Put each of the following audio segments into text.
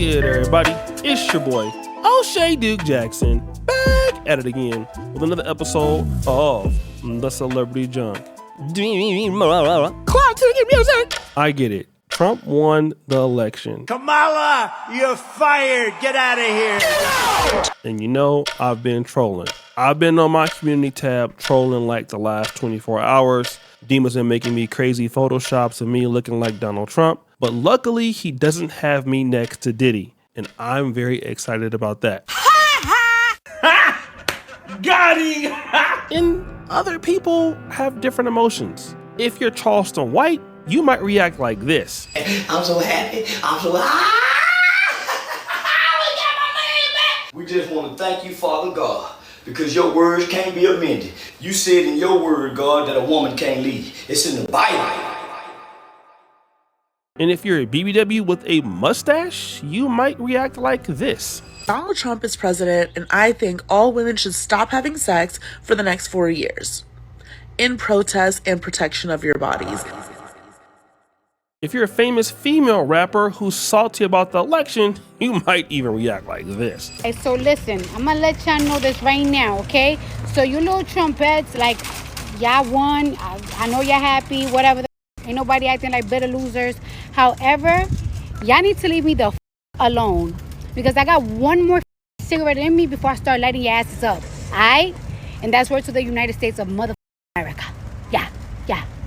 good, everybody? It's your boy, O'Shea Duke Jackson, back at it again with another episode of The Celebrity Junk. Clock to the music. I get it. Trump won the election. Kamala, you're fired. Get out of here. Get out! And you know, I've been trolling. I've been on my community tab trolling like the last 24 hours. Demons been making me crazy photoshops of me looking like Donald Trump. But luckily, he doesn't have me next to Diddy. And I'm very excited about that. Got him! And other people have different emotions. If you're Charleston White, you might react like this. I'm so happy. I'm so we got my man back. We just want to thank you, Father God, because your words can't be amended. You said in your word, God, that a woman can't lead. It's in the Bible. And if you're a BBW with a mustache, you might react like this. Donald Trump is president, and I think all women should stop having sex for the next 4 years, in protest and protection of your bodies. If you're a famous female rapper who's salty about the election, you might even react like this. Hey, so listen, I'm gonna let y'all know this right now, okay? So you little trumpets, like, y'all won, I know y'all happy, whatever. Ain't nobody acting like bitter losers. However, y'all need to leave me the alone, because I got one more cigarette in me before I start lighting your asses up, all right? And that's word to the United States of mother America. Yeah.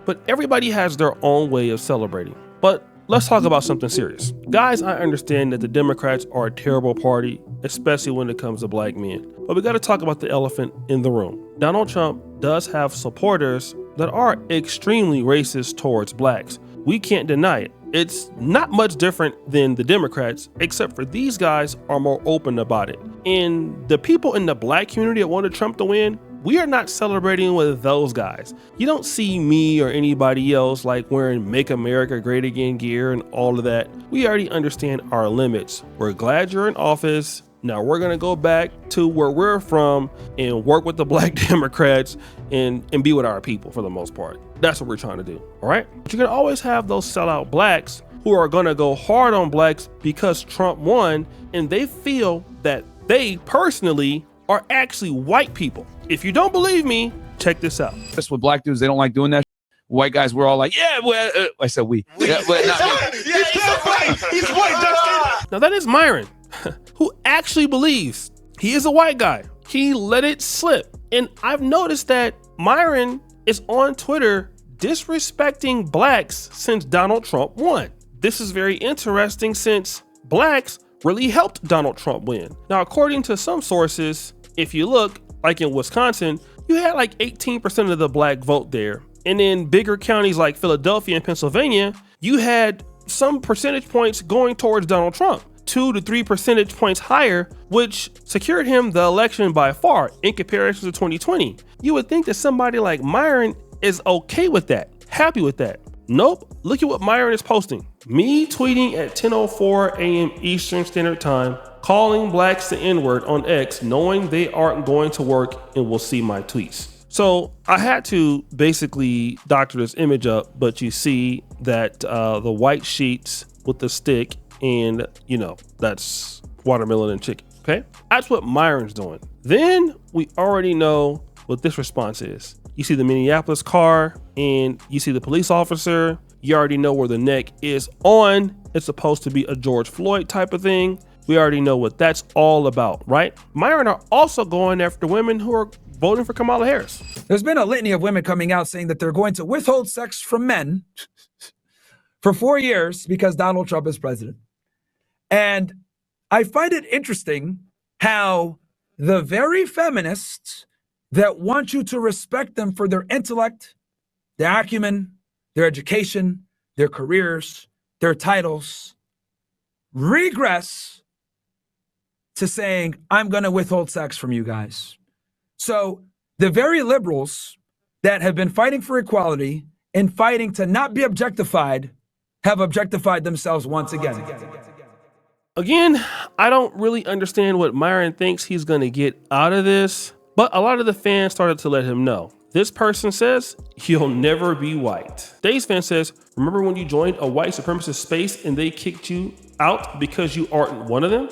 But everybody has their own way of celebrating. But let's talk about something serious. Guys, I understand that the Democrats are a terrible party, especially when it comes to black men. But we got to talk about the elephant in the room. Donald Trump does have supporters that are extremely racist towards blacks. We can't deny it. It's not much different than the Democrats, except for these guys are more open about it. And the people in the black community that wanted Trump to win, we are not celebrating with those guys. You don't see me or anybody else like wearing Make America Great Again gear and all of that. We already understand our limits. We're glad you're in office. Now we're gonna go back to where we're from and work with the black Democrats and be with our people for the most part. That's what we're trying to do, all right? But you're gonna always have those sellout blacks who are gonna go hard on blacks because Trump won, and they feel that they personally are actually white people. If you don't believe me, check this out. That's what black dudes, they don't like doing that. White guys, we're all like, yeah, well, I said we. Yeah, but not me. He's white, Justin. Now that is Myron, who actually believes he is a white guy. He let it slip. And I've noticed that Myron is on Twitter disrespecting blacks since Donald Trump won. This is very interesting since blacks really helped Donald Trump win. Now, according to some sources, if you look, like in Wisconsin, you had like 18% of the black vote there. And in bigger counties like Philadelphia and Pennsylvania, you had some percentage points going towards Donald Trump, 2 to 3 percentage points higher, which secured him the election by far in comparison to 2020. You would think that somebody like Myron is okay with that, happy with that. Nope, look at what Myron is posting. Me tweeting at 10:04 a.m. Eastern Standard Time, calling blacks the N-word on X, knowing they aren't going to work and will see my tweets. So I had to basically doctor this image up, but you see that the white sheets with the stick and, you know, that's watermelon and chicken, okay? That's what Myron's doing. Then we already know what this response is. You see the Minneapolis car and you see the police officer. You already know where the neck is on. It's supposed to be a George Floyd type of thing. We already know what that's all about, right? Myron are also going after women who are voting for Kamala Harris. There's been a litany of women coming out saying that they're going to withhold sex from men for 4 years because Donald Trump is president. And I find it interesting how the very feminists that want you to respect them for their intellect, their acumen, their education, their careers, their titles, regress to saying, I'm going to withhold sex from you guys. So the very liberals that have been fighting for equality and fighting to not be objectified have objectified themselves once again. Again, I don't really understand what Myron thinks he's going to get out of this, but a lot of the fans started to let him know. This person says, you'll never be white. Dave's fan says, remember when you joined a white supremacist space and they kicked you out because you aren't one of them?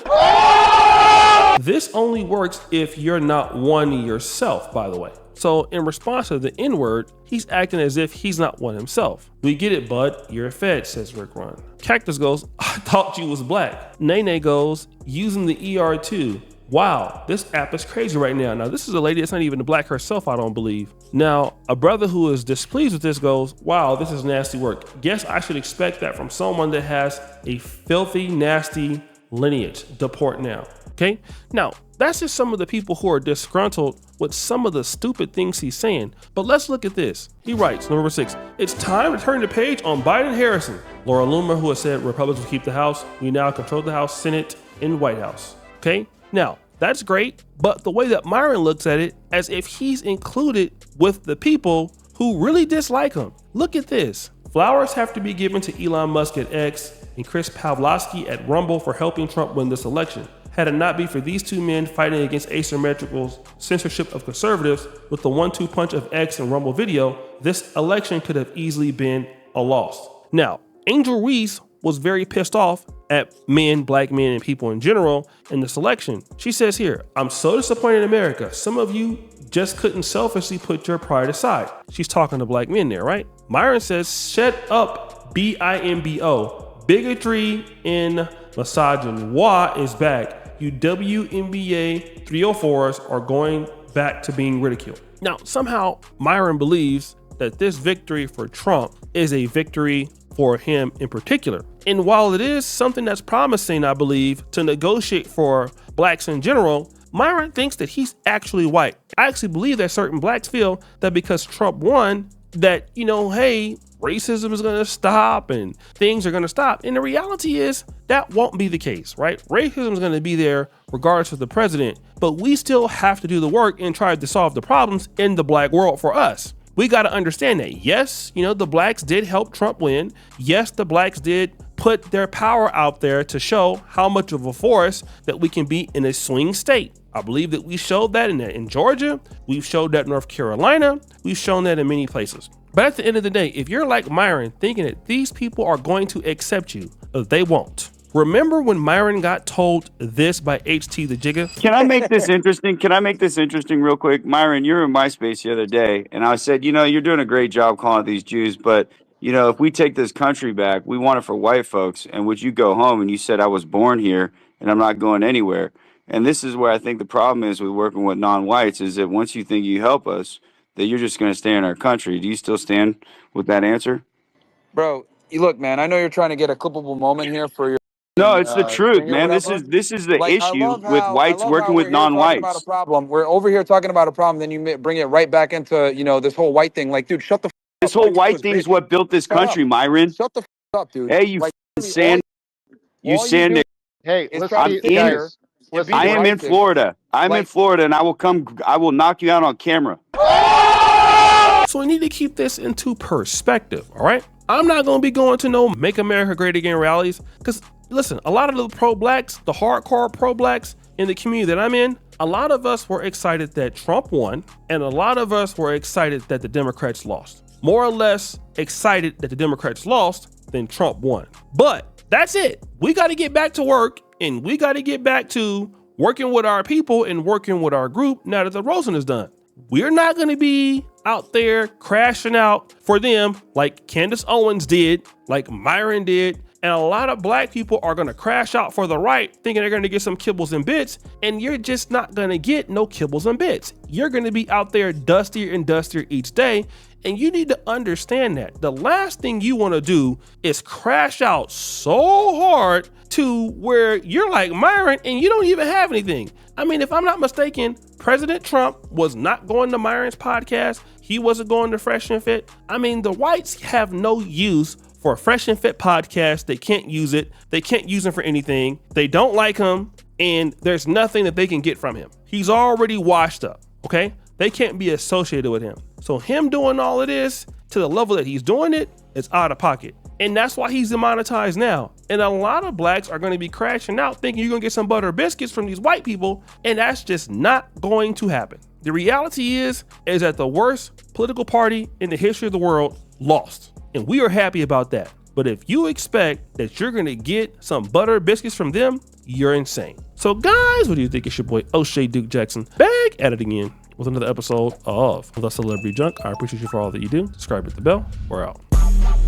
This only works if you're not one yourself, by the way. So in response to the N-word, he's acting as if he's not one himself. We get it, bud. You're a fed, says Rick Run. Cactus goes, I thought you was black. Nene goes, using the ER2. Wow, this app is crazy right now. Now, this is a lady that's not even black herself, I don't believe. Now, a brother who is displeased with this goes, wow, this is nasty work. Guess I should expect that from someone that has a filthy, nasty lineage. Deport now. Okay? Now, that's just some of the people who are disgruntled with some of the stupid things he's saying. But let's look at this. He writes, number 6, it's time to turn the page on Biden Harrison. Laura Loomer, who has said Republicans will keep the House. We now control the House, Senate, and White House. Okay? Now, that's great, but the way that Myron looks at it, as if he's included with the people who really dislike him. Look at this. Flowers have to be given to Elon Musk at X and Chris Pavlovsky at Rumble for helping Trump win this election. Had it not be for these two men fighting against asymmetrical censorship of conservatives with the 1-2 punch of X and Rumble video, this election could have easily been a loss. Now, Angel Reese was very pissed off at men, black men, and people in general in this election. She says here, I'm so disappointed in America. Some of you just couldn't selfishly put your pride aside. She's talking to black men there, right? Myron says, shut up, BIMBO. Bigotry in misogyny is back. You WNBA 304s are going back to being ridiculed. Now, somehow Myron believes that this victory for Trump is a victory for him in particular. And while it is something that's promising, I believe, to negotiate for blacks in general, Myron thinks that he's actually white. I actually believe that certain blacks feel that because Trump won, that, hey, racism is going to stop and things are going to stop. And the reality is that won't be the case, right? Racism is going to be there regardless of the president, but we still have to do the work and try to solve the problems in the black world for us. We got to understand that. Yes, the blacks did help Trump win. Yes, the blacks did put their power out there to show how much of a force that we can be in a swing state. I believe that we showed that in Georgia. We've showed that in North Carolina. We've shown that in many places. But at the end of the day, if you're like Myron thinking that these people are going to accept you, they won't. Remember when Myron got told this by HT the Jigga? Can I make this interesting? Can I make this interesting real quick? Myron, you were in my space the other day, and I said, you're doing a great job calling it these Jews, but, if we take this country back, we want it for white folks. And would you go home? And you said, I was born here, and I'm not going anywhere. And this is where I think the problem is with working with non-whites, is that once you think you help us, that you're just going to stay in our country. Do you still stand with that answer? Bro, look, man, I know you're trying to get a clippable moment here for your... No, it's the truth, man. This is the issue with whites working with non-whites. We're over here talking about a problem, then you bring it right back into, this whole white thing. Like, dude, shut the f*** up. This whole white thing is what built this country, Myron. Shut the f*** up, dude. Hey, you sand. You sand. Hey, I am in Florida. I'm in Florida, and I will knock you out on camera. So we need to keep this into perspective, all right? I'm not going to be going to no Make America Great Again rallies because, listen, a lot of the pro-blacks, the hardcore pro-blacks in the community that I'm in, a lot of us were excited that Trump won, and a lot of us were excited that the Democrats lost. More or less excited that the Democrats lost than Trump won. But that's it. We got to get back to work, and we got to get back to working with our people and working with our group now that the Rosen is done. We're not going to be out there crashing out for them like Candace Owens did, like Myron did, and a lot of black people are going to crash out for the right thinking they're going to get some kibbles and bits, and you're just not going to get no kibbles and bits. You're going to be out there dustier and dustier each day, and you need to understand that. The last thing you want to do is crash out so hard to where you're like Myron and you don't even have anything. I mean, if I'm not mistaken, President Trump was not going to Myron's podcast. He wasn't going to Fresh and Fit. I mean, the whites have no use for a Fresh and Fit podcast. They can't use it. They can't use him for anything. They don't like him, and there's nothing that they can get from him. He's already washed up, okay? They can't be associated with him. So him doing all of this to the level that he's doing it is out of pocket. And that's why he's demonetized now. And a lot of blacks are going to be crashing out thinking you're going to get some butter biscuits from these white people. And that's just not going to happen. The reality is that the worst political party in the history of the world lost. And we are happy about that. But if you expect that you're gonna get some butter biscuits from them, you're insane. So guys, what do you think? It's your boy O'Shea Duke Jackson back at it again with another episode of The Celebrity Junk. I appreciate you for all that you do. Subscribe, hit the bell. We're out.